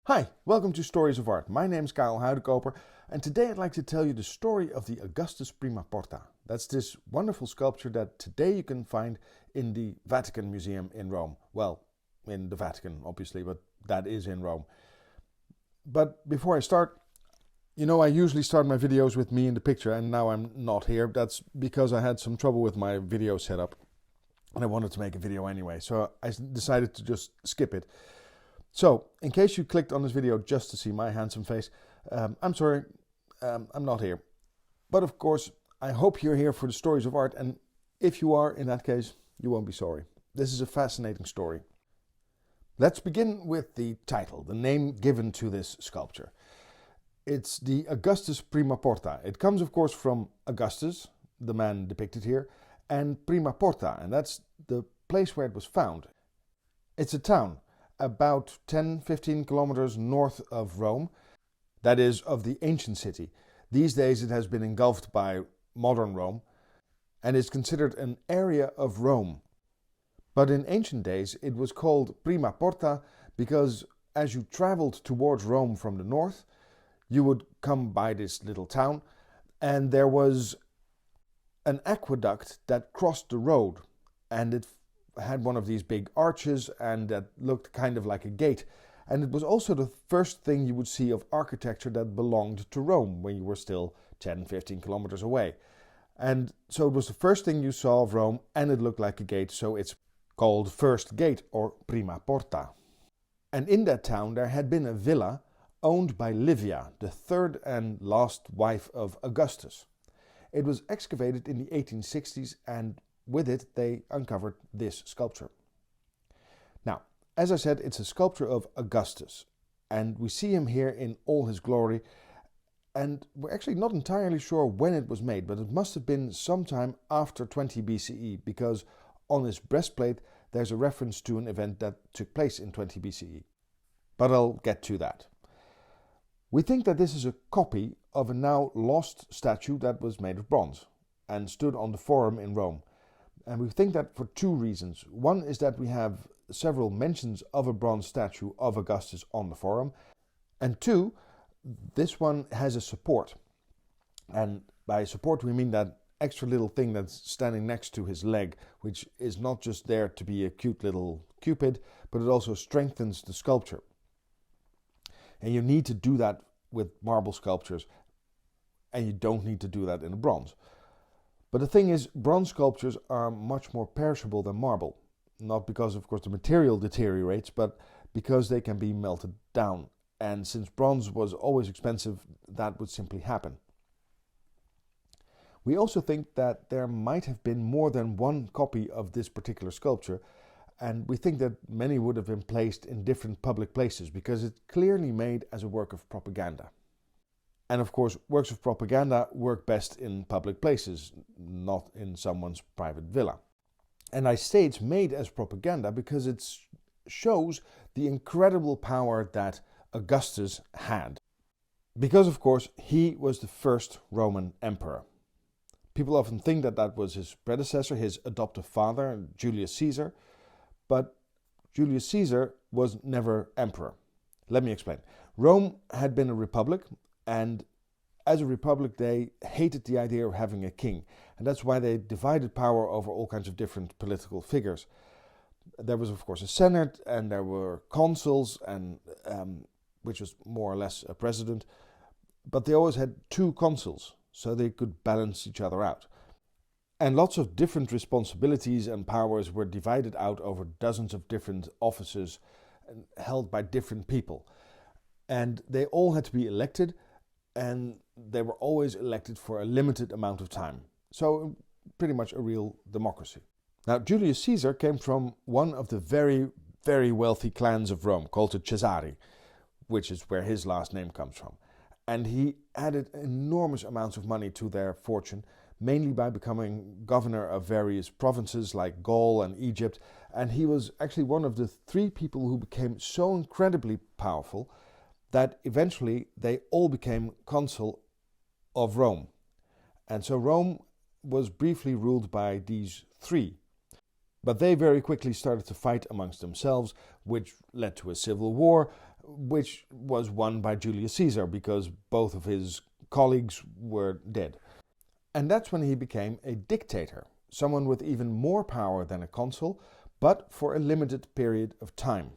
Hi, welcome to Stories of Art. My name is Karel Huidekoper and today I'd like to tell you the story of the Augustus Prima Porta. That's this wonderful sculpture that today you can find in the Vatican Museum in Rome. Well, in the Vatican obviously, but that is in Rome. But before I start, I usually start my videos with me in the picture and now I'm not here. That's because I had some trouble with my video setup and I wanted to make a video anyway, so I decided to just skip it. So, in case you clicked on this video just to see my handsome face, I'm sorry, I'm not here. But of course, I hope you're here for the stories of art, and if you are, in that case, you won't be sorry. This is a fascinating story. Let's begin with the title, the name given to this sculpture. It's the Augustus Prima Porta. It comes, of course, from Augustus, the man depicted here, and Prima Porta, and that's the place where it was found. It's a town about 10-15 kilometers north of Rome, that is, of the ancient city. These days it has been engulfed by modern Rome and is considered an area of Rome. But in ancient days it was called Prima Porta because as you traveled towards Rome from the north, you would come by this little town and there was an aqueduct that crossed the road, and it had one of these big arches and that looked kind of like a gate, and it was also the first thing you would see of architecture that belonged to Rome when you were still 10-15 kilometers away. And so it was the first thing you saw of Rome and it looked like a gate, so it's called First Gate or Prima Porta. And in that town there had been a villa owned by Livia, the third and last wife of Augustus. It was excavated in the 1860s and with it, they uncovered this sculpture. Now, as I said, it's a sculpture of Augustus, and we see him here in all his glory, and we're actually not entirely sure when it was made, but it must have been sometime after 20 BCE, because on his breastplate there's a reference to an event that took place in 20 BCE. But I'll get to that. We think that this is a copy of a now lost statue that was made of bronze and stood on the Forum in Rome. And we think that for two reasons. One is that we have several mentions of a bronze statue of Augustus on the Forum. And two, this one has a support. And by support we mean that extra little thing that's standing next to his leg, which is not just there to be a cute little cupid, but it also strengthens the sculpture. And you need to do that with marble sculptures, and you don't need to do that in a bronze. But the thing is, bronze sculptures are much more perishable than marble. Not because, of course, the material deteriorates, but because they can be melted down. And since bronze was always expensive, that would simply happen. We also think that there might have been more than one copy of this particular sculpture, and we think that many would have been placed in different public places because it's clearly made as a work of propaganda. And of course, works of propaganda work best in public places, not in someone's private villa. And I say it's made as propaganda because it shows the incredible power that Augustus had. Because of course, he was the first Roman emperor. People often think that that was his predecessor, his adoptive father, Julius Caesar. But Julius Caesar was never emperor. Let me explain. Rome had been a republic, and as a republic they hated the idea of having a king, and that's why they divided power over all kinds of different political figures. There was of course a senate, and there were consuls, and which was more or less a president, but they always had two consuls so they could balance each other out. And lots of different responsibilities and powers were divided out over dozens of different offices held by different people, and they all had to be elected, and they were always elected for a limited amount of time. So pretty much a real democracy. Now Julius Caesar came from one of the very, very wealthy clans of Rome called the Cesari, which is where his last name comes from. And he added enormous amounts of money to their fortune, mainly by becoming governor of various provinces like Gaul and Egypt. And he was actually one of the three people who became so incredibly powerful that eventually they all became consul of Rome. And so Rome was briefly ruled by these three. But they very quickly started to fight amongst themselves, which led to a civil war, which was won by Julius Caesar because both of his colleagues were dead. And that's when he became a dictator, someone with even more power than a consul, but for a limited period of time.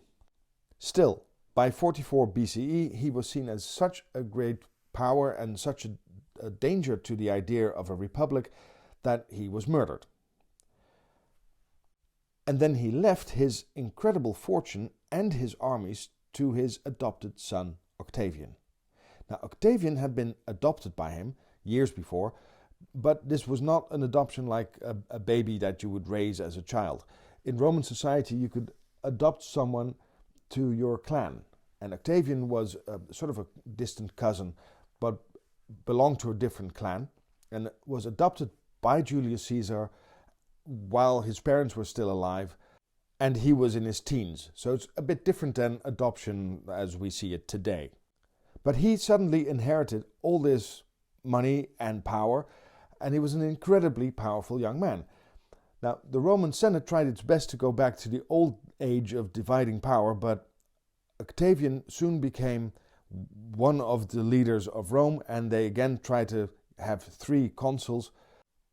Still, by 44 BCE, he was seen as such a great power and such a danger to the idea of a republic that he was murdered. And then he left his incredible fortune and his armies to his adopted son Octavian. Now, Octavian had been adopted by him years before, but this was not an adoption like a baby that you would raise as a child. In Roman society, you could adopt someone to your clan, and Octavian was sort of a distant cousin, but belonged to a different clan, and was adopted by Julius Caesar while his parents were still alive, and he was in his teens. So it's a bit different than adoption as we see it today. But he suddenly inherited all this money and power, and he was an incredibly powerful young man. Now, the Roman Senate tried its best to go back to the old age of dividing power, but Octavian soon became one of the leaders of Rome, and they again tried to have 3 consuls,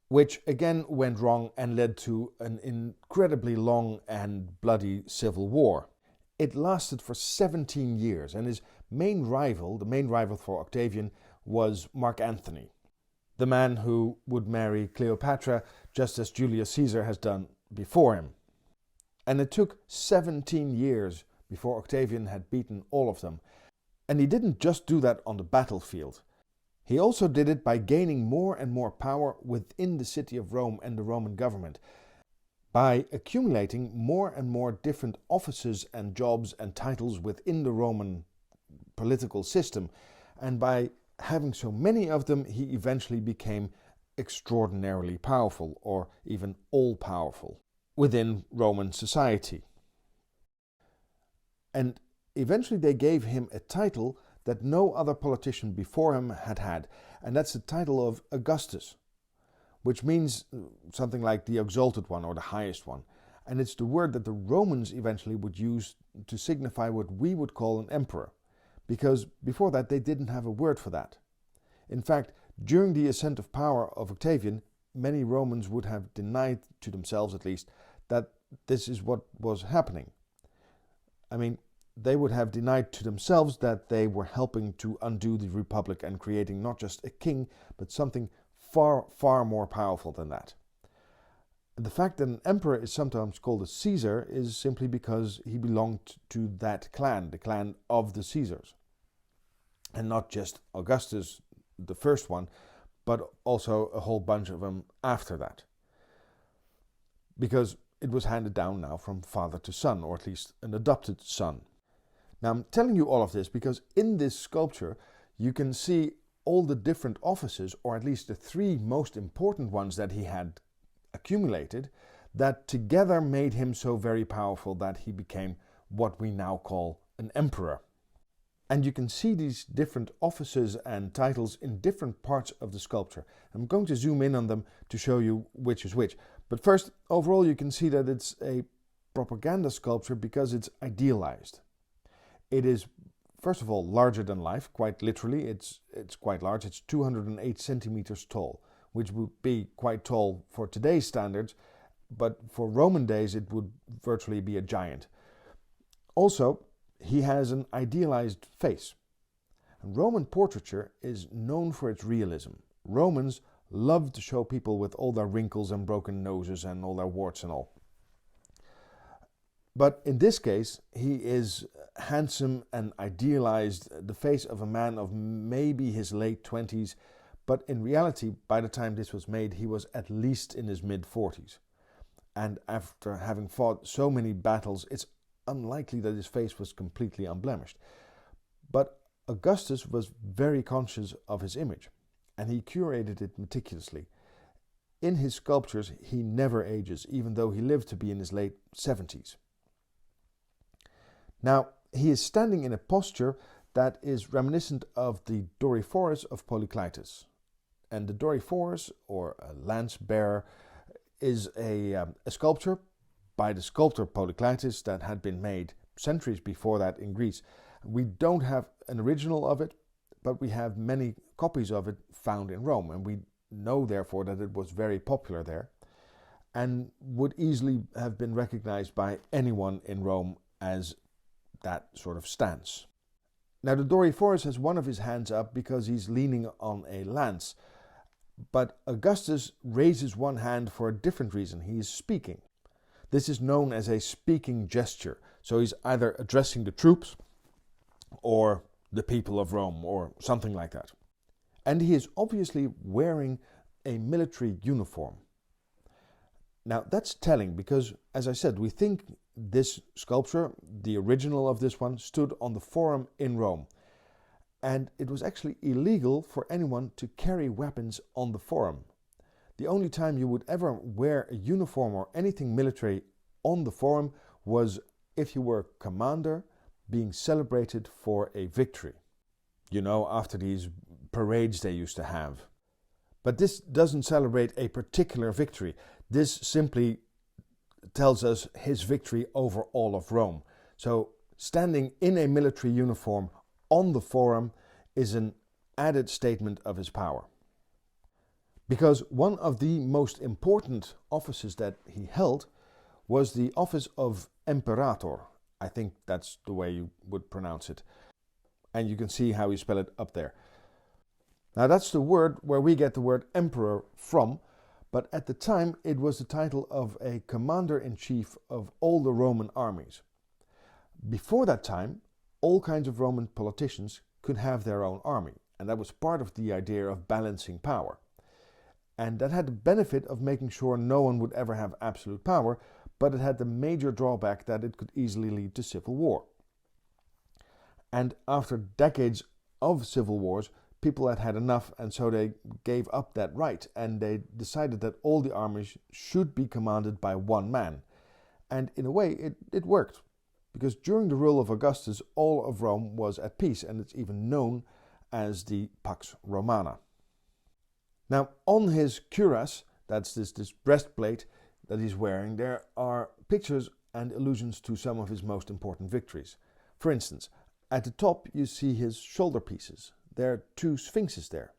which again went wrong and led to an incredibly long and bloody civil war. It lasted for 17 years, and his main rival, the main rival for Octavian, was Mark Antony, the man who would marry Cleopatra just as Julius Caesar has done before him. And it took 17 years before Octavian had beaten all of them. And he didn't just do that on the battlefield. He also did it by gaining more and more power within the city of Rome and the Roman government, by accumulating more and more different offices and jobs and titles within the Roman political system, and by having so many of them, he eventually became extraordinarily powerful, or even all-powerful, within Roman society. And eventually they gave him a title that no other politician before him had had, and that's the title of Augustus, which means something like the exalted one or the highest one. And it's the word that the Romans eventually would use to signify what we would call an emperor, because before that they didn't have a word for that. In fact, during the ascent of power of Octavian, many Romans would have denied, to themselves at least, that this is what was happening. I mean, they would have denied to themselves that they were helping to undo the republic and creating not just a king, but something far, far more powerful than that. The fact that an emperor is sometimes called a Caesar is simply because he belonged to that clan, the clan of the Caesars. And not just Augustus, the first one, but also a whole bunch of them after that. Because it was handed down now from father to son, or at least an adopted son. Now, I'm telling you all of this because in this sculpture you can see all the different offices, or at least the 3 most important ones that he had accumulated, that together made him so very powerful that he became what we now call an emperor. And you can see these different offices and titles in different parts of the sculpture. I'm going to zoom in on them to show you which is which. But first, overall you can see that it's a propaganda sculpture because it's idealized. It is, first of all, larger than life, quite literally. It's quite large. It's 208 centimeters tall, which would be quite tall for today's standards, but for Roman days it would virtually be a giant. Also, he has an idealized face. And Roman portraiture is known for its realism. Romans love to show people with all their wrinkles and broken noses and all their warts and all. But in this case, he is handsome and idealized, the face of a man of maybe his late 20s, but in reality, by the time this was made, he was at least in his mid-40s. And after having fought so many battles, it's unlikely that his face was completely unblemished. But Augustus was very conscious of his image, and he curated it meticulously. In his sculptures, he never ages, even though he lived to be in his late 70s. Now, he is standing in a posture that is reminiscent of the Dory Forest of Polykleitos. And the Dory Forest, or a lance bearer, is a sculpture by the sculptor Polykleitos that had been made centuries before that in Greece. We don't have an original of it, but we have many copies of it found in Rome, and we know therefore that it was very popular there and would easily have been recognized by anyone in Rome as that sort of stance. Now the Dory Forest has one of his hands up because he's leaning on a lance, but Augustus raises one hand for a different reason. He is speaking. This is known as a speaking gesture. So he's either addressing the troops or the people of Rome or something like that. And he is obviously wearing a military uniform. Now that's telling because, as I said, we think this sculpture, the original of this one, stood on the Forum in Rome. And it was actually illegal for anyone to carry weapons on the Forum. The only time you would ever wear a uniform or anything military on the Forum was if you were a commander being celebrated for a victory. You know, after these parades they used to have. But this doesn't celebrate a particular victory. This simply tells us his victory over all of Rome. So standing in a military uniform on the Forum is an added statement of his power. Because one of the most important offices that he held was the office of Imperator. I think that's the way you would pronounce it. And you can see how you spell it up there. Now that's the word where we get the word emperor from, but at the time it was the title of a commander-in-chief of all the Roman armies. Before that time, all kinds of Roman politicians could have their own army, and that was part of the idea of balancing power. And that had the benefit of making sure no one would ever have absolute power, but it had the major drawback that it could easily lead to civil war. And after decades of civil wars, people had had enough, and so they gave up that right, and they decided that all the armies should be commanded by one man. And in a way, it worked, because during the rule of Augustus, all of Rome was at peace, and it's even known as the Pax Romana. Now, on his cuirass, that's this breastplate that he's wearing, there are pictures and allusions to some of his most important victories. For instance, at the top you see his shoulder pieces. There are two sphinxes there.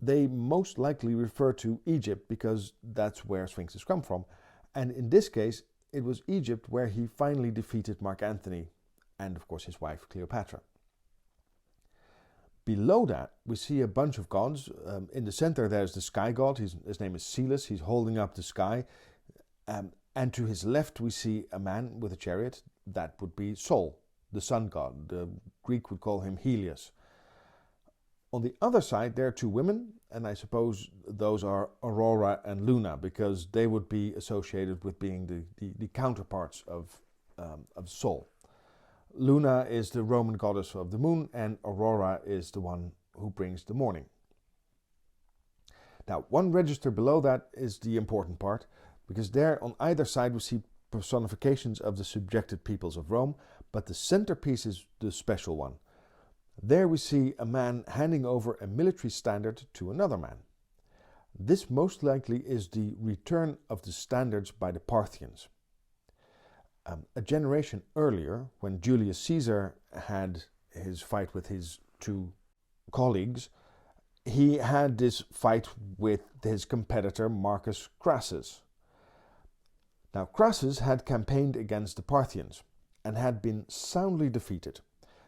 They most likely refer to Egypt because that's where sphinxes come from. And in this case, it was Egypt where he finally defeated Mark Antony and, of course, his wife Cleopatra. Below that, we see a bunch of gods. In the center, there's the sky god. His name is Celes. He's holding up the sky. And to his left, we see a man with a chariot. That would be Sol, the sun god. The Greek would call him Helios. On the other side, there are two women, and I suppose those are Aurora and Luna, because they would be associated with being the counterparts of Sol. Luna is the Roman goddess of the moon, and Aurora is the one who brings the morning. Now, one register below that is the important part, because there on either side we see personifications of the subjected peoples of Rome, but the centerpiece is the special one. There we see a man handing over a military standard to another man. This most likely is the return of the standards by the Parthians. A generation earlier, when Julius Caesar had his fight with his two colleagues, he had this fight with his competitor Marcus Crassus. Now Crassus had campaigned against the Parthians and had been soundly defeated.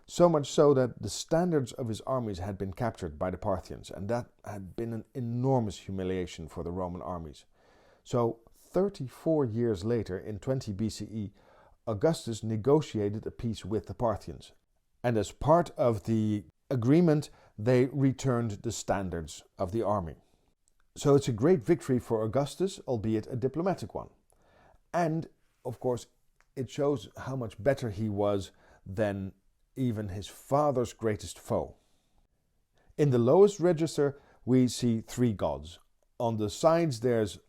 So much so that the standards of his armies had been captured by the Parthians, and that had been an enormous humiliation for the Roman armies. So 34 years later, in 20 BCE, Augustus negotiated a peace with the Parthians. And as part of the agreement, they returned the standards of the army. So it's a great victory for Augustus, albeit a diplomatic one. And, of course, it shows how much better he was than even his father's greatest foe. In the lowest register, we see three gods. On the sides, there's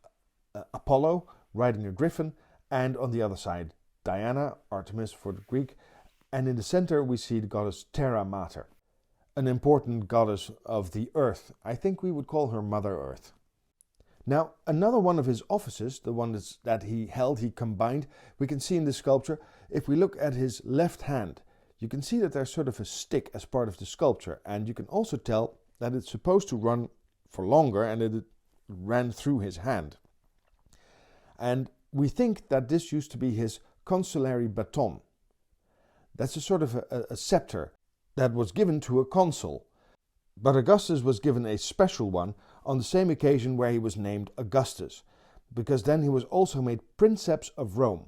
Apollo riding a griffin, and on the other side, Diana, Artemis for the Greek, and in the center we see the goddess Terra Mater, an important goddess of the earth. I think we would call her Mother Earth. Now, another one of his offices, the one that he held, he combined, we can see in this sculpture. If we look at his left hand, you can see that there's sort of a stick as part of the sculpture, and you can also tell that it's supposed to run for longer and that it ran through his hand. And we think that this used to be his consulary baton. That's a sort of a scepter that was given to a consul. But Augustus was given a special one on the same occasion where he was named Augustus, because then he was also made Princeps of Rome.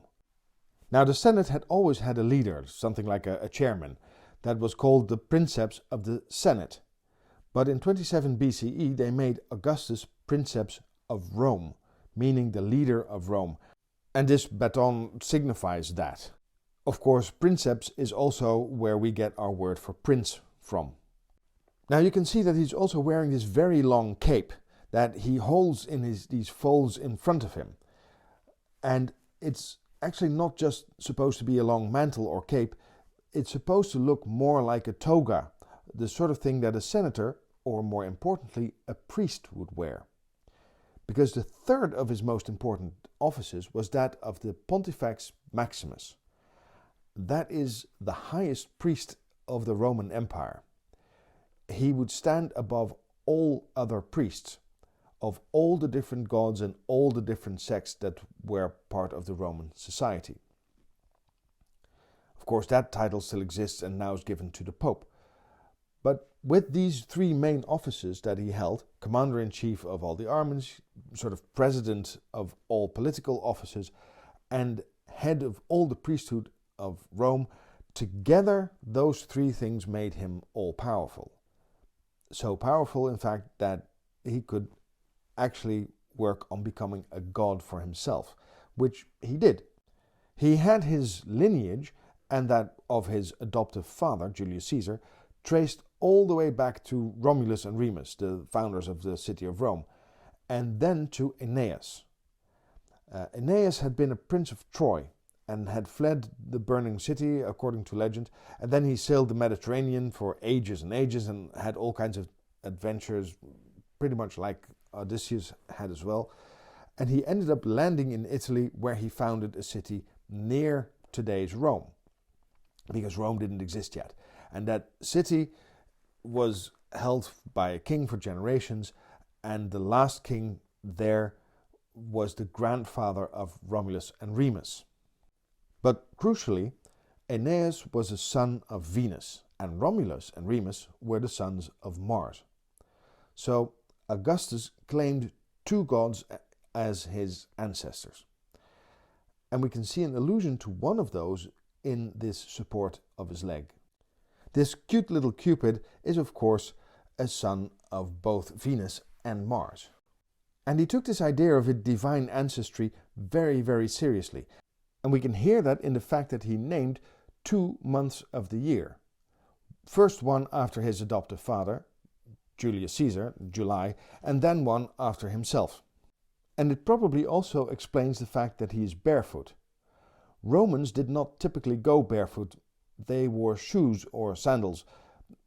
Now the Senate had always had a leader, something like a chairman, that was called the Princeps of the Senate. But in 27 BCE they made Augustus Princeps of Rome, meaning the leader of Rome. And this baton signifies that. Of course, Princeps is also where we get our word for prince from. Now you can see that he's also wearing this very long cape that he holds in these folds in front of him. And it's actually not just supposed to be a long mantle or cape, it's supposed to look more like a toga, the sort of thing that a senator, or more importantly, a priest would wear. Because the third of his most important offices was that of the Pontifex Maximus. That is the highest priest of the Roman Empire. He would stand above all other priests of all the different gods and all the different sects that were part of the Roman society. Of course, that title still exists and now is given to the Pope. But with these three main offices that he held, commander-in-chief of all the armies, sort of president of all political offices, and head of all the priesthood of Rome, together those three things made him all-powerful. So powerful, in fact, that he could actually work on becoming a god for himself, which he did. He had his lineage, and that of his adoptive father, Julius Caesar, traced all the way back to Romulus and Remus, the founders of the city of Rome, and then to Aeneas. Aeneas had been a prince of Troy and had fled the burning city, according to legend, and then he sailed the Mediterranean for ages and ages and had all kinds of adventures, pretty much like Odysseus had as well. And he ended up landing in Italy, where he founded a city near today's Rome, because Rome didn't exist yet. And that city was held by a king for generations, and the last king there was the grandfather of Romulus and Remus. But crucially, Aeneas was a son of Venus, and Romulus and Remus were the sons of Mars. So Augustus claimed two gods as his ancestors. And we can see an allusion to one of those in this support of his leg. This cute little Cupid is, of course, a son of both Venus and Mars. And he took this idea of a divine ancestry very, very seriously. And we can hear that in the fact that he named 2 months of the year. First one after his adoptive father, Julius Caesar, July, and then one after himself. And it probably also explains the fact that he is barefoot. Romans did not typically go barefoot. They wore shoes or sandals,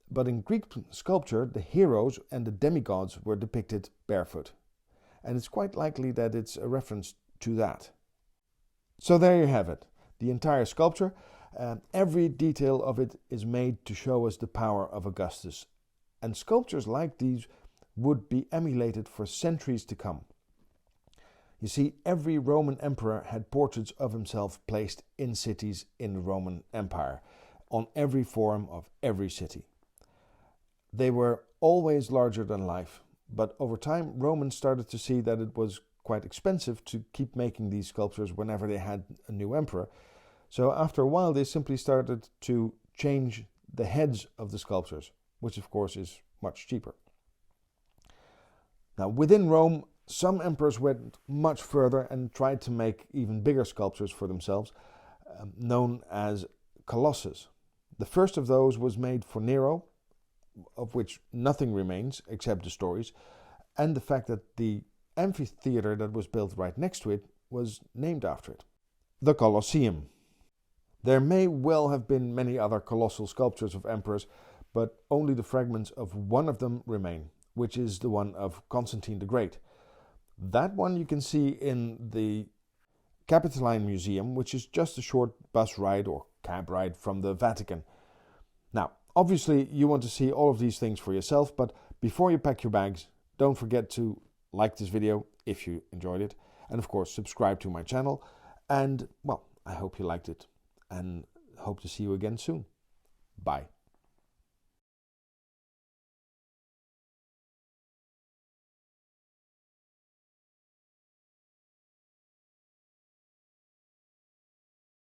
but in Greek sculpture the heroes and the demigods were depicted barefoot. And it's quite likely that it's a reference to that. So there you have it, the entire sculpture. Every detail of it is made to show us the power of Augustus. And sculptures like these would be emulated for centuries to come. You see, every Roman emperor had portraits of himself placed in cities in the Roman Empire, on every forum of every city. They were always larger than life, but over time Romans started to see that it was quite expensive to keep making these sculptures whenever they had a new emperor. So after a while they simply started to change the heads of the sculptures, which of course is much cheaper. Now within Rome, some emperors went much further and tried to make even bigger sculptures for themselves, known as colossus. The first of those was made for Nero, of which nothing remains except the stories, and the fact that the amphitheater that was built right next to it was named after it, the Colosseum. There may well have been many other colossal sculptures of emperors, but only the fragments of one of them remain, which is the one of Constantine the Great. That one you can see in the Capitoline Museum, which is just a short bus ride or cab ride from the Vatican. Now, obviously you want to see all of these things for yourself, but before you pack your bags, don't forget to like this video if you enjoyed it, and of course subscribe to my channel. And well, I hope you liked it and hope to see you again soon. Bye.